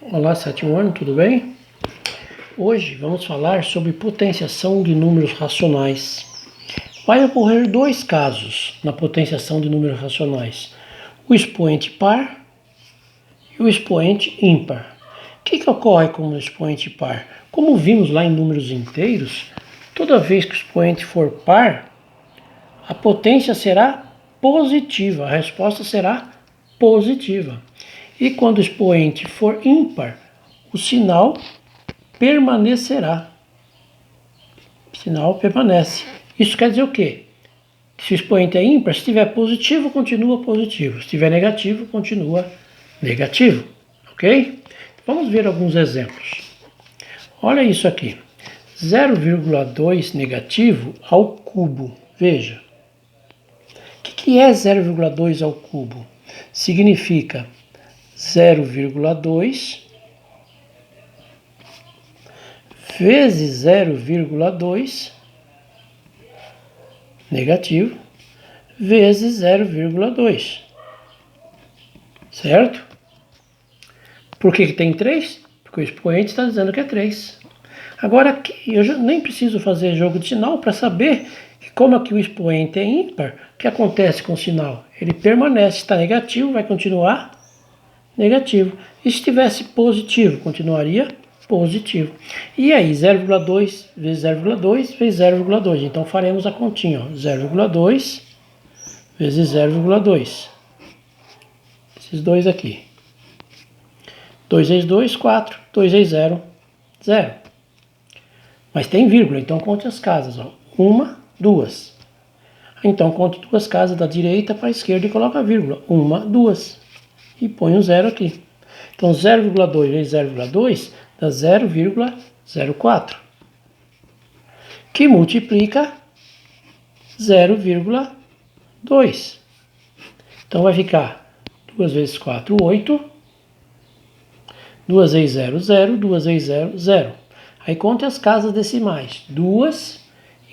Olá, sétimo ano, tudo bem? Hoje vamos falar sobre potenciação de números racionais. Vai ocorrer dois casos na potenciação de números racionais: o expoente par e o expoente ímpar. O que ocorre com o expoente par? Como vimos lá em números inteiros, toda vez que o expoente for par, a potência será positiva, a resposta será positiva. E quando o expoente for ímpar, o sinal permanecerá. O sinal permanece. Isso quer dizer o quê? Que se o expoente é ímpar, se estiver positivo, continua positivo. Se estiver negativo, continua negativo. Ok? Vamos ver alguns exemplos. Olha isso aqui. 0,2 negativo ao cubo. Veja. O que é 0,2 ao cubo? Significa 0,2 vezes 0,2 negativo vezes 0,2. Certo? Por que tem 3? Porque o expoente está dizendo que é 3. Agora aqui, eu já nem preciso fazer jogo de sinal para saber que como aqui o expoente é ímpar, o que acontece com o sinal? Ele permanece, está negativo, vai continuar negativo. E se estivesse positivo, continuaria positivo. E aí, 0,2 vezes 0,2 vezes 0,2. Então faremos a continha, 0,2 vezes 0,2. Esses dois aqui. 2 vezes 2, 4. 2 vezes 0, 0. Mas tem vírgula, então conte as casas. Ó. 1, 2. Então conte duas casas da direita para a esquerda e coloca a vírgula. 1, 2. E põe um 0 aqui. Então 0,2 vezes 0,2 dá 0,04. Que multiplica 0,2. Então vai ficar 2 vezes 4, 8. 2 vezes 0, 0. 2 vezes 0, 0. Aí conte as casas decimais. 2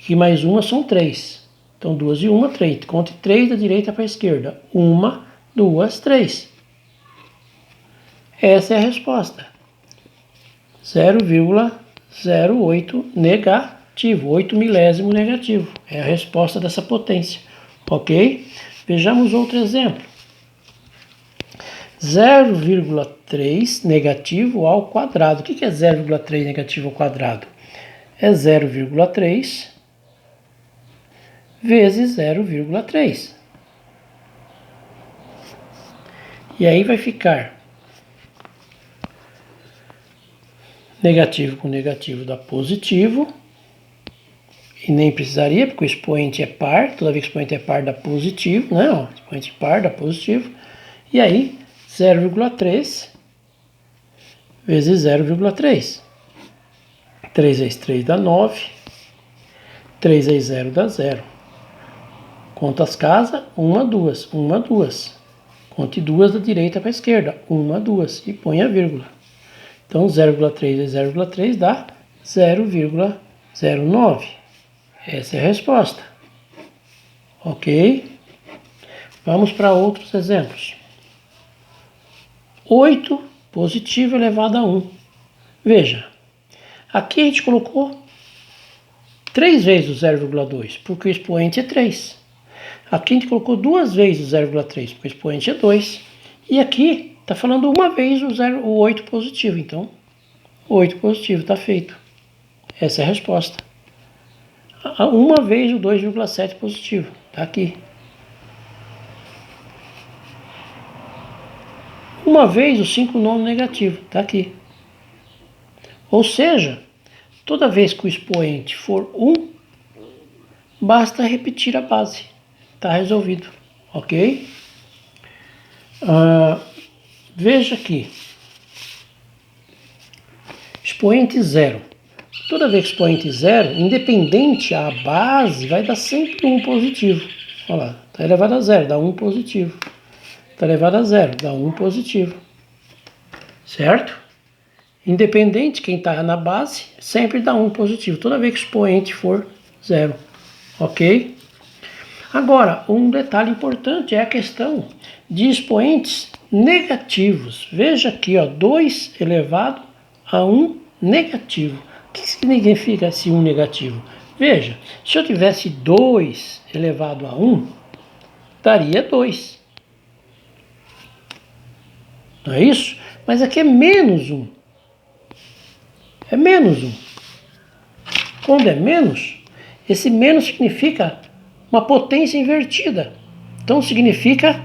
e mais uma são 3. Então 2 e 1, 3. Conte 3 da direita para a esquerda. 1, 2, 3. Essa é a resposta. 0,08 negativo. 8 milésimo negativo. É a resposta dessa potência. Ok? Vejamos outro exemplo. 0,3 negativo ao quadrado. O que é 0,3 negativo ao quadrado? É 0,3 vezes 0,3. E aí vai ficar negativo com negativo dá positivo. E nem precisaria, porque o expoente é par. Toda vez que o expoente é par dá positivo, né? Ó, expoente par dá positivo. E aí, 0,3 vezes 0,3. 3 vezes 3 dá 9. 3 vezes 0 dá 0. Conta as casas, 1, 2. 1, 2. Conte 2 da direita para a esquerda. 1, 2. E põe a vírgula. Então, 0,3 vezes 0,3 dá 0,09. Essa é a resposta. Ok? Vamos para outros exemplos. 8 positivo elevado a 1. Veja, aqui a gente colocou 3 vezes o 0,2, porque o expoente é 3. Aqui a gente colocou 2 vezes o 0,3, porque o expoente é 2. E aqui está falando uma vez o 8 positivo, então 8 positivo está feito. Essa é a resposta. Uma vez o 2,7 positivo, está aqui. Uma vez o 5 nono negativo, está aqui. Ou seja, toda vez que o expoente for 1, basta repetir a base. Está resolvido, ok? Veja aqui. Expoente 0. Toda vez que expoente 0, independente a base, vai dar sempre 1 positivo. Olha lá, está elevado a 0, dá 1 positivo. Está elevado a 0, dá 1 positivo. Certo? Independente, quem está na base, sempre dá 1 positivo. Toda vez que o expoente for 0. Ok? Agora, um detalhe importante é a questão de expoentes negativos. Veja aqui, ó, 2 elevado a 1 negativo. O que significa esse 1 negativo? Veja, se eu tivesse 2 elevado a 1, daria 2. Não é isso? Mas aqui é menos 1. É menos 1. Quando é menos, esse menos significa uma potência invertida. Então significa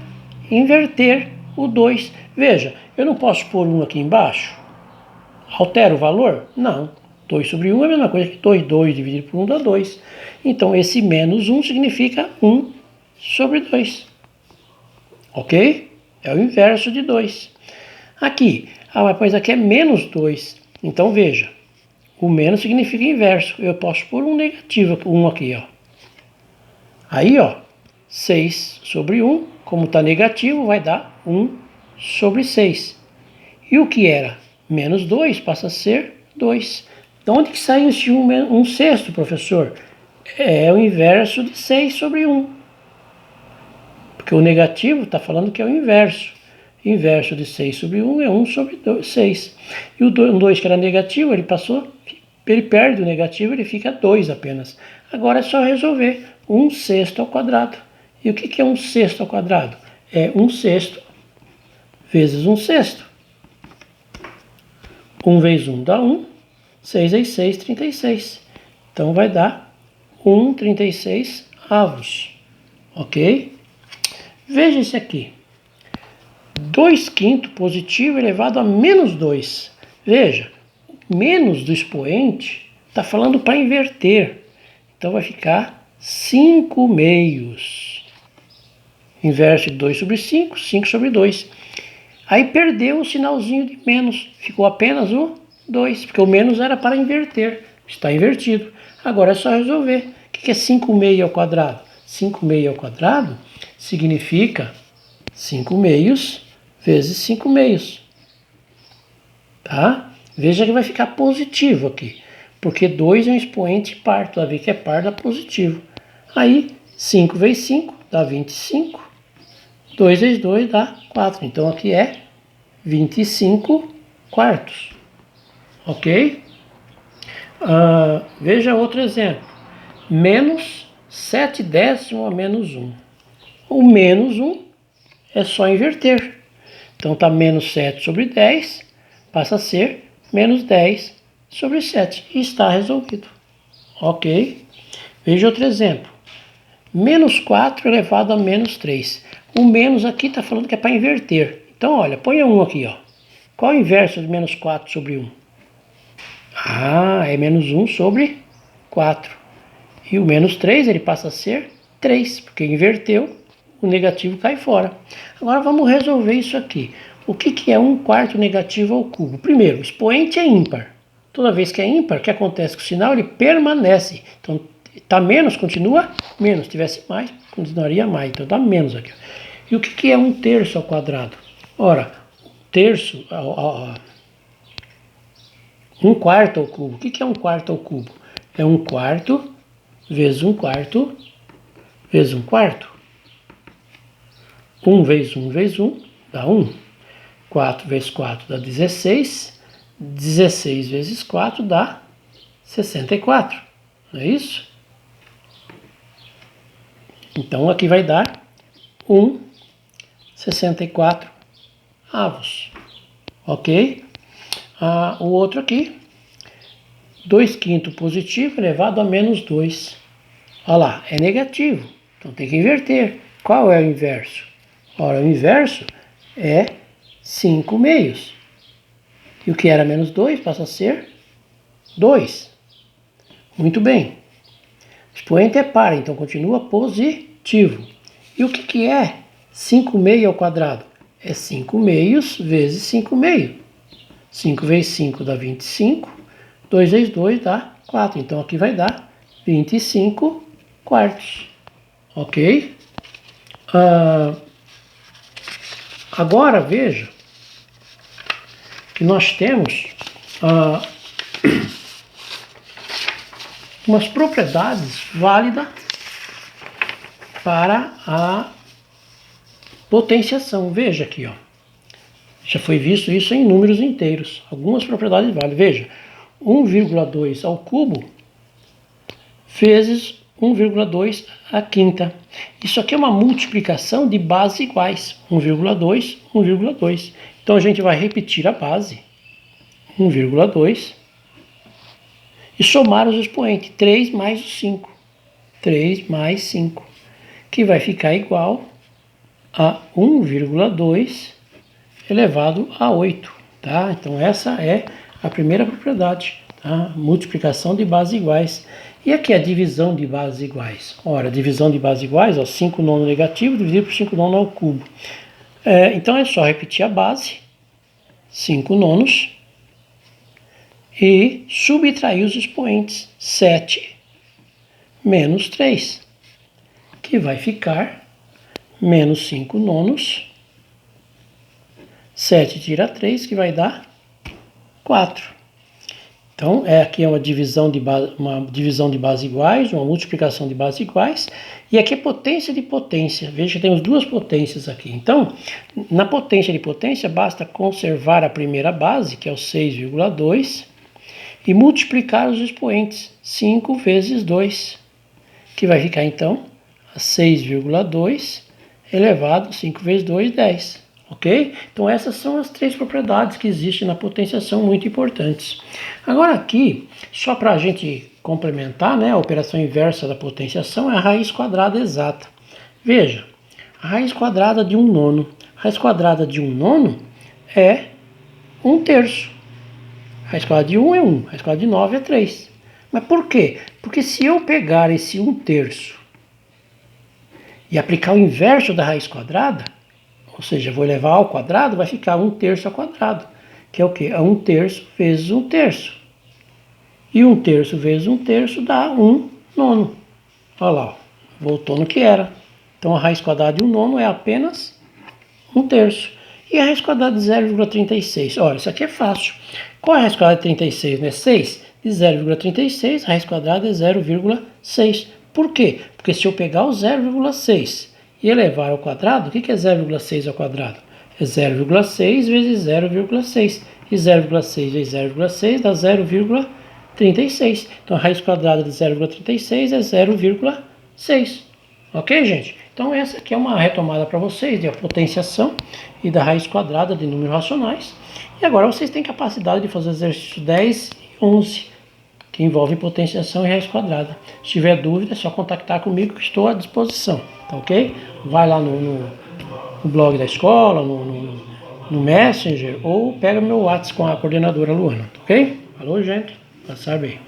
inverter o 2. Veja, eu não posso pôr 1 aqui embaixo? Altera o valor? Não. 2 sobre 1 é a mesma coisa que 2. 2 dividido por 1 dá 2. Então esse menos 1 significa 1 sobre 2. Ok? É o inverso de 2. Aqui, mas aqui é menos 2. Então veja, o menos significa inverso. Eu posso pôr um negativo, 1 aqui, ó. Aí, ó, 6 sobre 1, como está negativo, vai dar 1 sobre 6. E o que era menos 2 passa a ser 2. De onde que saiu esse 1 sexto, professor? É o inverso de 6 sobre 1. Porque o negativo está falando que é o inverso. Inverso de 6 sobre 1 é 1 sobre 6. E o 2 que era negativo, ele perde o negativo, ele fica 2 apenas. Agora é só resolver 1 sexto ao quadrado. E o que é 1 sexto ao quadrado? É 1 sexto vezes 1 sexto. 1 vezes 1 dá 1. 6 vezes 6, 36. Então vai dar 1,36 avos. Ok? Veja esse aqui. 2 quintos positivo elevado a menos 2. Veja, menos do expoente está falando para inverter. Então vai ficar 5 meios. Inverso de 2 sobre 5, 5 sobre 2. Aí perdeu o sinalzinho de menos. Ficou apenas o 2, porque o menos era para inverter. Está invertido. Agora é só resolver. O que é 5 meios ao quadrado? 5 meios ao quadrado significa 5 meios vezes 5 meios. Tá? Veja que vai ficar positivo aqui. Porque 2 é um expoente par. Toda vez que é par dá positivo. Aí 5 vezes 5 dá 25. 2 vezes 2 dá 4. Então aqui é 25 quartos. Ok? Veja outro exemplo. Menos 7 décimos a menos 1. O menos 1 é só inverter. Então está menos 7 sobre 10, passa a ser menos 10 sobre 7. E está resolvido. Ok? Veja outro exemplo. Menos 4 elevado a menos 3. O menos aqui está falando que é para inverter. Então, olha, põe 1 aqui, ó. Qual é o inverso de menos 4 sobre 1? É menos 1 sobre 4. E o menos 3, ele passa a ser 3, porque inverteu, o negativo cai fora. Agora vamos resolver isso aqui. O que é 1 quarto negativo ao cubo? Primeiro, o expoente é ímpar. Toda vez que é ímpar, o que acontece com o sinal? Ele permanece. Então, está menos, continua menos. Se tivesse mais, continuaria mais. Então, dá menos aqui. E o que é 1 terço ao quadrado? Ora, 1 quarto ao cubo. O que é 1 quarto ao cubo? É 1 quarto vezes 1 quarto vezes 1 quarto. 1 vezes 1 vezes 1 dá 1. 4 vezes 4 dá 16. 16 vezes 4 dá 64. Não é isso? Então aqui vai dar 1,64 avos. Ok? O outro aqui, 2 quintos positivo elevado a menos 2. Olha lá, é negativo. Então tem que inverter. Qual é o inverso? Ora, o inverso é 5 meios. E o que era menos 2 passa a ser 2. Muito bem. O expoente é par, então continua positivo. E o que é 5 meios ao quadrado? É 5 meios vezes 5 meios. 5 vezes 5 dá 25. 2 vezes 2 dá 4. Então aqui vai dar 25 quartos. Ok? Agora veja que nós temos umas propriedades válidas para a potenciação. Veja aqui, ó. Já foi visto isso em números inteiros. Algumas propriedades valem. Veja, 1,2 ao cubo vezes 1,2 à quinta. Isso aqui é uma multiplicação de bases iguais. 1,2, 1,2. Então a gente vai repetir a base, 1,2, e somar os expoentes, 3 mais o 5. 3 mais 5, que vai ficar igual a 1,2 elevado a 8. Tá? Então essa é a primeira propriedade, tá? Multiplicação de bases iguais. E aqui a divisão de bases iguais. Ora, divisão de bases iguais, ó, 5 nono negativo dividido por 5 nono ao cubo. Então é só repetir a base, 5 nonos, e subtrair os expoentes, 7 menos 3, que vai ficar menos 5 nonos, 7 tira 3, que vai dar 4. Então, aqui é uma divisão de bases iguais, uma multiplicação de bases iguais, e aqui é potência de potência. Veja que temos duas potências aqui. Então, na potência de potência, basta conservar a primeira base, que é o 6,2, e multiplicar os expoentes, 5 vezes 2, que vai ficar, então, a 6,2 elevado a 5 vezes 2, 10. Ok? Então essas são as três propriedades que existem na potenciação muito importantes. Agora aqui, só para a gente complementar, né, a operação inversa da potenciação é a raiz quadrada exata. Veja, a raiz quadrada de 1 nono. A raiz quadrada de 1 nono é 1/3. A raiz quadrada de 1 é 1, a raiz quadrada de 9 é 3. Mas por quê? Porque se eu pegar esse 1/3 e aplicar o inverso da raiz quadrada, ou seja, vou elevar ao quadrado, vai ficar 1/3 ao quadrado, que é o quê? É 1/3 vezes 1/3. E 1/3 vezes 1/3 dá 1 nono. Olha lá, ó, voltou no que era. Então a raiz quadrada de 1 nono é apenas 1/3. E a raiz quadrada de 0,36? Olha, isso aqui é fácil. Qual é a raiz quadrada de 36? Não é 6? De 0,36, a raiz quadrada é 0,6. Por quê? Porque se eu pegar o 0,6 e elevar ao quadrado, o que é 0,6 ao quadrado? É 0,6 vezes 0,6. E 0,6 vezes 0,6 dá 0,36. Então a raiz quadrada de 0,36 é 0,6. Ok, gente? Então essa aqui é uma retomada para vocês da potenciação e da raiz quadrada de números racionais. E agora vocês têm capacidade de fazer exercício 10 e 11, que envolvem potenciação e raiz quadrada. Se tiver dúvida, é só contactar comigo que estou à disposição, tá ok? Vai lá no blog da escola, no Messenger, ou pega meu WhatsApp com a coordenadora Luana, tá ok? Falou, gente. Passar bem.